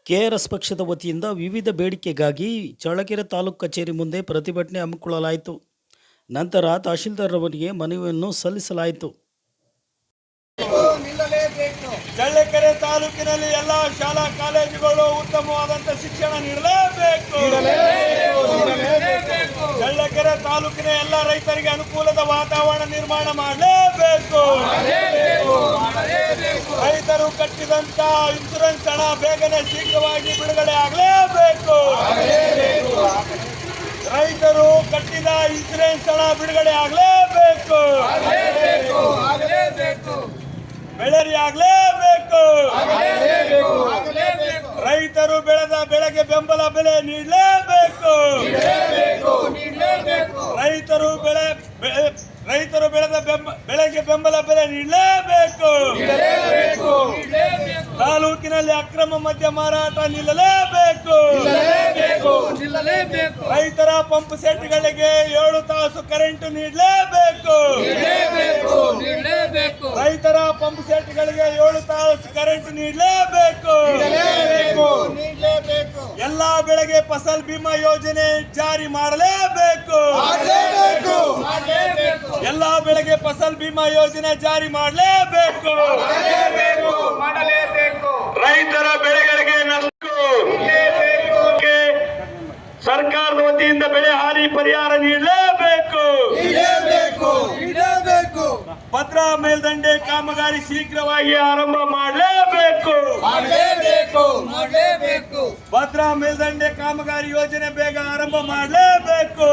KRS ಪಕ್ಷದ ವತಿಯಿಂದ ವಿವಿಧ ಬೇಡಿಕೆಗಾಗಿ ಚಳ್ಳಕೆರೆ ತಾಲೂಕು ಕಚೇರಿ ಮುಂದೆ ಪ್ರತಿಭಟನೆ ಹಮ್ಮಿಕೊಳ್ಳಲಾಯಿತು. ನಂತರ ತಹಶೀಲ್ದಾರ್ ಅವರಿಗೆ ಮನವಿಯನ್ನು ಸಲ್ಲಿಸಲಾಯಿತು. ಚಳ್ಳಕೆರೆ ತಾಲೂಕಿನಲ್ಲಿ ಎಲ್ಲ ಶಾಲಾ ಕಾಲೇಜುಗಳು ಉತ್ತಮವಾದಂಥ ಶಿಕ್ಷಣ ನೀಡಲೇಬೇಕು. ಚಳ್ಳಕೆರೆ ತಾಲೂಕಿನ ಎಲ್ಲ ರೈತರಿಗೆ ಅನುಕೂಲದ ವಾತಾವರಣ ನಿರ್ಮಾಣ ಮಾಡಲೇಬೇಕು. ರೈತರು ಕಟ್ಟಿದಂತ ಇನ್ಶೂರೆನ್ಸ್ ಹಣ ಬೇಗನೆ ಶೀಘ್ರವಾಗಿ ಬಿಡುಗಡೆ ಆಗಲೇಬೇಕು. ರೈತರು ಕಟ್ಟಿದ ಇನ್ಶೂರೆನ್ಸ್ ಹಣ ಬಿಡುಗಡೆ ಆಗಲೇಬೇಕು. ಬೆಳೆರಿ ಆಗಲೇಬೇಕು. ರೈತರು ಬೆಳೆದ ಬೆಳೆಗೆ ಬೆಂಬಲ ಬೆಲೆ ನೀಡಲೇಬೇಕು. ರೈತರು ಬೆಳೆದ ಬೆಳೆಗೆ ಬೆಂಬಲ ಬೆಲೆ ನೀಡಲೇಬೇಕು. ತಾಲೂಕಿನಲ್ಲಿ ಅಕ್ರಮ ಮದ್ಯ ಮಾರಾಟ ನಿಲ್ಲಲೇಬೇಕು. ರೈತರ ಪಂಪ್ ಸೆಟ್ಗಳಿಗೆ 7 ತಾಸು ಕರೆಂಟ್ ನೀಡಲೇಬೇಕು. ರೈತರ ಪಂಪ್ ಸೆಟ್ಗಳಿಗೆ 7 ತಾಸು ಕರೆಂಟ್ ನೀಡಲೇಬೇಕು. ಎಲ್ಲಾ ಬೆಳೆಗೆ ಫಸಲ್ ಬಿಮಾ ಯೋಜನೆ ಜಾರಿ ಮಾಡಲೇಬೇಕು. ಎಲ್ಲಾ ಬೆಳೆಗೆ ಫಸಲ್ ಬಿಮಾ ಯೋಜನೆ ಜಾರಿ ಮಾಡಲೇಬೇಕು. ರೈತರ ಬೆಳೆಗಳಿಗೆ ನಷ್ಟ ಸರ್ಕಾರದ ವತಿಯಿಂದ ಬೆಳೆ ಹಾನಿ ಪರಿಹಾರ ನೀಡಲೇಬೇಕು. ಭದ್ರಾ ಮೇಲ್ದಂಡೆ ಕಾಮಗಾರಿ ಶೀಘ್ರವಾಗಿ ಆರಂಭ ಮಾಡಲೇಬೇಕು. ಭದ್ರಾ ಮೇಲ್ದಂಡೆ ಕಾಮಗಾರಿ ಯೋಜನೆ ಬೇಗ ಆರಂಭ ಮಾಡಲೇಬೇಕು.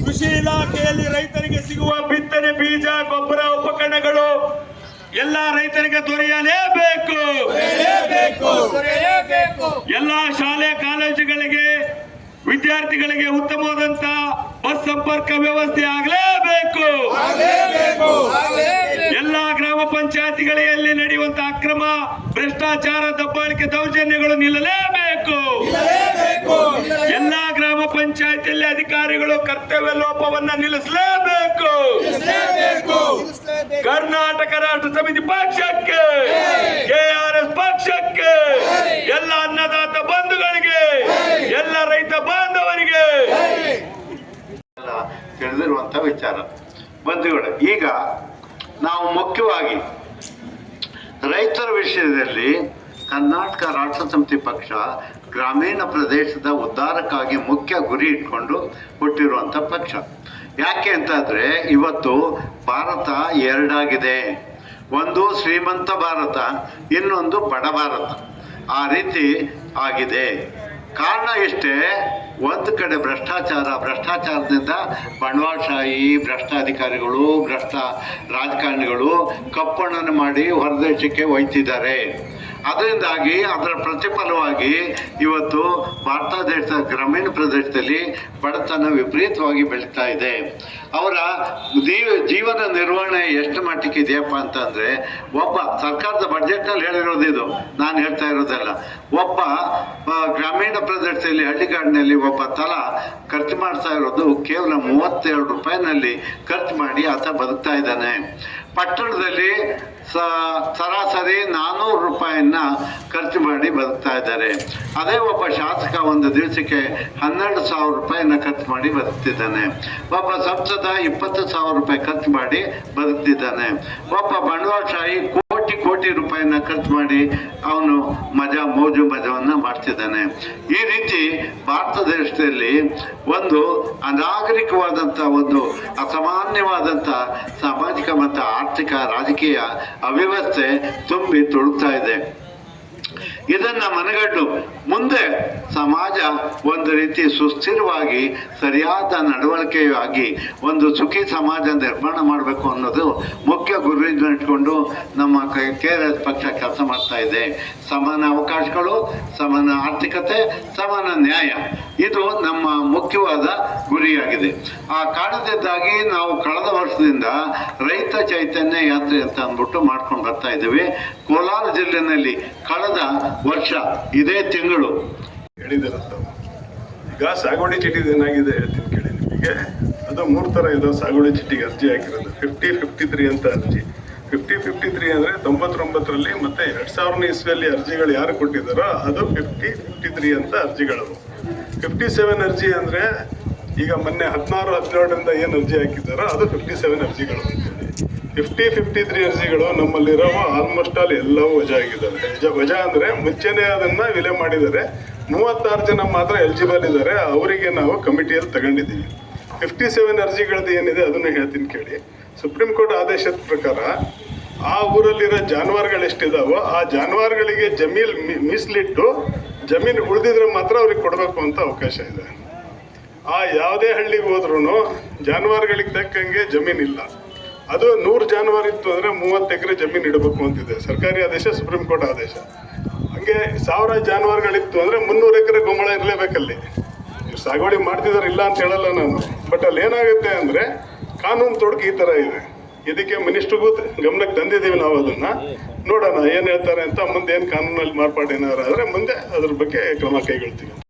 ಕೃಷಿ ಇಲಾಖೆಯಲ್ಲಿ ರೈತರಿಗೆ ಸಿಗುವ ಬಿತ್ತನೆ ಬೀಜ ಗೊಬ್ಬರ ಉಪಕರಣಗಳು ಎಲ್ಲ ರೈತರಿಗೆ ದೊರೆಯಲೇಬೇಕು. ಎಲ್ಲ ಶಾಲೆ ಕಾಲೇಜುಗಳಿಗೆ ವಿದ್ಯಾರ್ಥಿಗಳಿಗೆ ಉತ್ತಮವಾದಂತ ಬಸ್ ಸಂಪರ್ಕ ವ್ಯವಸ್ಥೆ ಆಗಲೇಬೇಕು. ಎಲ್ಲ ಗ್ರಾಮ ಪಂಚಾಯತಿಗಳಲ್ಲಿ ನಡೆಯುವಂತಹ ಅಕ್ರಮ ಭ್ರಷ್ಟಾಚಾರ ದಬ್ಬಾಳಿಕೆ ದೌರ್ಜನ್ಯಗಳು ನಿಲ್ಲಲೇಬೇಕು. ಎಲ್ಲ ಗ್ರಾಮ ಪಂಚಾಯತಿಯಲ್ಲಿ ಅಧಿಕಾರಿಗಳು ಕರ್ತವ್ಯ ಲೋಪವನ್ನ ನಿಲ್ಲಿಸಲೇಬೇಕು. ಕರ್ನಾಟಕ ರಾಷ್ಟ್ರ ಸಮಿತಿ ಪಕ್ಷಕ್ಕೆ, ಕೆಆರ್ಎಸ್ ಪಕ್ಷಕ್ಕೆ, ಎಲ್ಲ ಅನ್ನದಾತ ಬಂಧುಗಳಿಗೆ, ಎಲ್ಲ ರೈತ ಬಾಂಧವರಿಗೆ ತಿಳಿದಿರುವಂತ ವಿಚಾರ. ಬಂಧುಗಳು, ಈಗ ನಾವು ಮುಖ್ಯವಾಗಿ ರೈತರ ವಿಷಯದಲ್ಲಿ ಕರ್ನಾಟಕ ರಾಷ್ಟ್ರ ಸಮಿತಿ ಪಕ್ಷ ಗ್ರಾಮೀಣ ಪ್ರದೇಶದ ಉದ್ಧಾರಕ್ಕಾಗಿ ಮುಖ್ಯ ಗುರಿ ಇಟ್ಕೊಂಡು ಹುಟ್ಟಿರುವಂಥ ಪಕ್ಷ. ಯಾಕೆ ಅಂತಂದರೆ ಇವತ್ತು ಭಾರತ ಎರಡಾಗಿದೆ. ಒಂದು ಶ್ರೀಮಂತ ಭಾರತ, ಇನ್ನೊಂದು ಬಡ ಭಾರತ. ಆ ರೀತಿ ಆಗಿದೆ. ಕಾರಣ ಇಷ್ಟೇ, ಒಂದು ಕಡೆ ಭ್ರಷ್ಟಾಚಾರದಿಂದ ಬಂಡವಾಳಶಾಹಿ, ಭ್ರಷ್ಟ ಅಧಿಕಾರಿಗಳು, ಭ್ರಷ್ಟ ರಾಜಕಾರಣಿಗಳು ಕಪ್ಪಣ್ಣನ್ನು ಮಾಡಿ ಹೊರದೇಶಕ್ಕೆ ಒಯ್ತಿದ್ದಾರೆ. ಅದರಿಂದಾಗಿ ಅದರ ಪ್ರತಿಫಲವಾಗಿ ಇವತ್ತು ಭಾರತ ದೇಶದ ಗ್ರಾಮೀಣ ಪ್ರದೇಶದಲ್ಲಿ ಬಡತನ ವಿಪರೀತವಾಗಿ ಬೆಳೀತಾ ಇದೆ. ಅವರ ಜೀವನ ನಿರ್ವಹಣೆ ಎಷ್ಟು ಮಟ್ಟಿಗೆ ಇದೆಯಪ್ಪ ಅಂತಂದರೆ, ಒಬ್ಬ ಸರ್ಕಾರದ ಬಡ್ಜೆಟ್ನಲ್ಲಿ ಹೇಳಿರೋದಿದು, ನಾನು ಹೇಳ್ತಾ ಇರೋದಲ್ಲ. ಒಬ್ಬ ಗ್ರಾಮೀಣ ಪ್ರದೇಶದಲ್ಲಿ ಹಳ್ಳಿಗಾಡಿನಲ್ಲಿ ಒಬ್ಬ ತಲಾ ಖರ್ಚು ಮಾಡ್ತಾ ಇರೋದು ಕೇವಲ 32 ರೂಪಾಯಿನಲ್ಲಿ ಖರ್ಚು ಮಾಡಿ ಆತ ಬದುಕ್ತಾ ಇದ್ದಾನೆ. ಪಟ್ಟಣದಲ್ಲಿ ಸರಾಸರಿ 400 ರೂಪಾಯಿಯನ್ನ ಖರ್ಚು ಮಾಡಿ ಬದುಕ್ತಾ ಇದ್ದಾರೆ. ಅದೇ ಒಬ್ಬ ಶಾಸಕ ಒಂದು ದಿವಸಕ್ಕೆ 12,000 ರೂಪಾಯಿನ ಖರ್ಚು ಮಾಡಿ ಬದುಕ್ತಿದ್ದಾನೆ. ಒಬ್ಬ ಸಂಸದ 20,000 ರೂಪಾಯಿ ಖರ್ಚು ಮಾಡಿ ಬದುಕ್ತಿದ್ದಾನೆ. ಒಬ್ಬ ಬಂಡವಾಳಶಾಹಿ ಕೋಟಿ ರೂಪಾಯಿನ ಖರ್ಚು ಮಾಡಿ ಅವನು ಮಜವನ್ನ ಮಾಡ್ತಿದ್ದಾನೆ. ಈ ರೀತಿ ಭಾರತ ದೇಶದಲ್ಲಿ ಒಂದು ಅನಾಗರಿಕವಾದಂಥ, ಒಂದು ಅಸಾಮಾನ್ಯವಾದಂಥ ಸಾಮಾಜಿಕ ಮತ್ತು ಆರ್ಥಿಕ ರಾಜಕೀಯ ಅವ್ಯವಸ್ಥೆ ತುಂಬಿ ತುಳುಕ್ತಾ ಇದೆ. ಇದನ್ನ ಮನಗಂಡು ಮುಂದೆ ಸಮಾಜ ಒಂದು ರೀತಿ ಸುಸ್ಥಿರವಾಗಿ ಸರಿಯಾದ ನಡವಳಿಕೆಯಾಗಿ ಒಂದು ಸುಖಿ ಸಮಾಜ ನಿರ್ಮಾಣ ಮಾಡಬೇಕು ಅನ್ನೋದು ಮುಖ್ಯ ಗುರಿಯನ್ನು ಇಟ್ಕೊಂಡು ನಮ್ಮ ಕೆಆರ್ಎಸ್ ಪಕ್ಷ ಕೆಲಸ ಮಾಡ್ತಾ ಇದೆ. ಸಮಾನ ಅವಕಾಶಗಳು, ಸಮಾನ ಆರ್ಥಿಕತೆ, ಸಮಾನ ನ್ಯಾಯ, ಇದು ನಮ್ಮ ಮುಖ್ಯವಾದ ಗುರಿಯಾಗಿದೆ. ಆ ಕಾರಣದಿಂದಾಗಿ ನಾವು ಕಳೆದ ವರ್ಷದಿಂದ ರೈತ ಚೈತನ್ಯ ಯಾತ್ರೆ ಅಂತ ಅಂದ್ಬಿಟ್ಟು ಮಾಡ್ಕೊಂಡು ಬರ್ತಾ ಇದ್ದೀವಿ. ಕೋಲಾರ ಜಿಲ್ಲೆಯಲ್ಲಿ ಕಳೆದ ವರ್ಷ ಇದೇ ತಿಂಗಳು ಹೇಳಿದಾರಂತ. ಈಗ ಸಾಗುವಳಿ ಚೀಟಿ ಏನಾಗಿದೆ ಹೇಳ್ತೀನಿ ಕೇಳಿ ನಿಮಗೆ. ಅದು 3 ಥರ ಇದೆ ಸಾಗುವಳಿ ಚೀಟಿಗೆ ಅರ್ಜಿ ಹಾಕಿರೋದು. 50, 53 ಅಂತ ಅರ್ಜಿ. 53 ಅಂದರೆ 99ರಲ್ಲಿ ಮತ್ತೆ 2000 ಇಸ್ವಿಯಲ್ಲಿ ಅರ್ಜಿಗಳು ಯಾರು ಕೊಟ್ಟಿದ್ದಾರೋ ಅದು 53 ಅಂತ ಅರ್ಜಿಗಳು. 57 ಅರ್ಜಿ ಅಂದರೆ ಈಗ ಮೊನ್ನೆ 16-17ರಿಂದ ಏನು ಅರ್ಜಿ ಹಾಕಿದ್ದಾರೋ ಅದು 57 ಅರ್ಜಿಗಳು ಅಂತೇಳಿ. 53 ಅರ್ಜಿಗಳು ನಮ್ಮಲ್ಲಿರೋ ಆಲ್ಮೋಸ್ಟ್ ಆಲ್ ಎಲ್ಲವೂ ವಜಾ ಆಗಿದ್ದಾವೆ. ವಜಾ ಅಂದರೆ ಮುಂಚೆನೇ ಅದನ್ನು ವಿಲೆ ಮಾಡಿದ್ದಾರೆ. 36 ಜನ ಮಾತ್ರ ಎಲಿಜಿಬಲ್ ಇದ್ದಾರೆ, ಅವರಿಗೆ ನಾವು ಕಮಿಟಿಯಲ್ಲಿ ತಗೊಂಡಿದ್ದೀವಿ. 57 ಅರ್ಜಿಗಳದ್ದು ಏನಿದೆ ಅದನ್ನು ಹೇಳ್ತೀನಿ ಕೇಳಿ. ಸುಪ್ರೀಂ ಕೋರ್ಟ್ ಆದೇಶದ ಪ್ರಕಾರ ಆ ಊರಲ್ಲಿರೋ ಜಾನುವಾರುಗಳು ಎಷ್ಟಿದಾವೋ ಆ ಜಾನುವಾರುಗಳಿಗೆ ಮೀಸಲಿಟ್ಟು ಜಮೀನು ಉಳಿದಿದ್ರೆ ಮಾತ್ರ ಅವ್ರಿಗೆ ಕೊಡಬೇಕು ಅಂತ ಅವಕಾಶ ಇದೆ. ಆ ಯಾವುದೇ ಹಳ್ಳಿಗೆ ಹೋದ್ರೂ ಜಾನುವಾರುಗಳಿಗೆ ತಕ್ಕಂಗೆ ಜಮೀನಿಲ್ಲ. ಅದು 100 ಜಾನುವಾರು ಇತ್ತು ಅಂದರೆ 30 ಎಕರೆ ಜಮೀನು ಇಡಬೇಕು ಅಂತಿದೆ ಸರ್ಕಾರಿ ಆದೇಶ, ಸುಪ್ರೀಂ ಕೋರ್ಟ್ ಆದೇಶ. ಹಂಗೆ 1000 ಜಾನುವಾರುಗಳಿತ್ತು ಅಂದರೆ 300 ಎಕರೆ ಗೊಂಬಳ ಇರಲೇಬೇಕಲ್ಲಿ. ಸಾಗುವಳಿ ಮಾಡ್ತಿದ್ದಾರೆ ಇಲ್ಲ ಅಂತ ಹೇಳಲ್ಲ ನಾನು, ಬಟ್ ಅಲ್ಲಿ ಏನಾಗುತ್ತೆ ಅಂದರೆ ಕಾನೂನು ತೊಡಕು ಈ ಥರ ಇದೆ. ಇದಕ್ಕೆ ಮಿನಿಸ್ಟ್ರಿಗೂ ಗಮನಕ್ಕೆ ತಂದಿದ್ದೀವಿ ನಾವು. ಅದನ್ನು ನೋಡೋಣ ಏನು ಹೇಳ್ತಾರೆ ಅಂತ. ಮುಂದೆ ಏನು ಕಾನೂನಲ್ಲಿ ಮಾರ್ಪಾಡು ಏನಾದ್ರು ಆದರೆ ಮುಂದೆ ಅದ್ರ ಬಗ್ಗೆ ಕ್ರಮ ಕೈಗೊಳ್ತೀವಿ.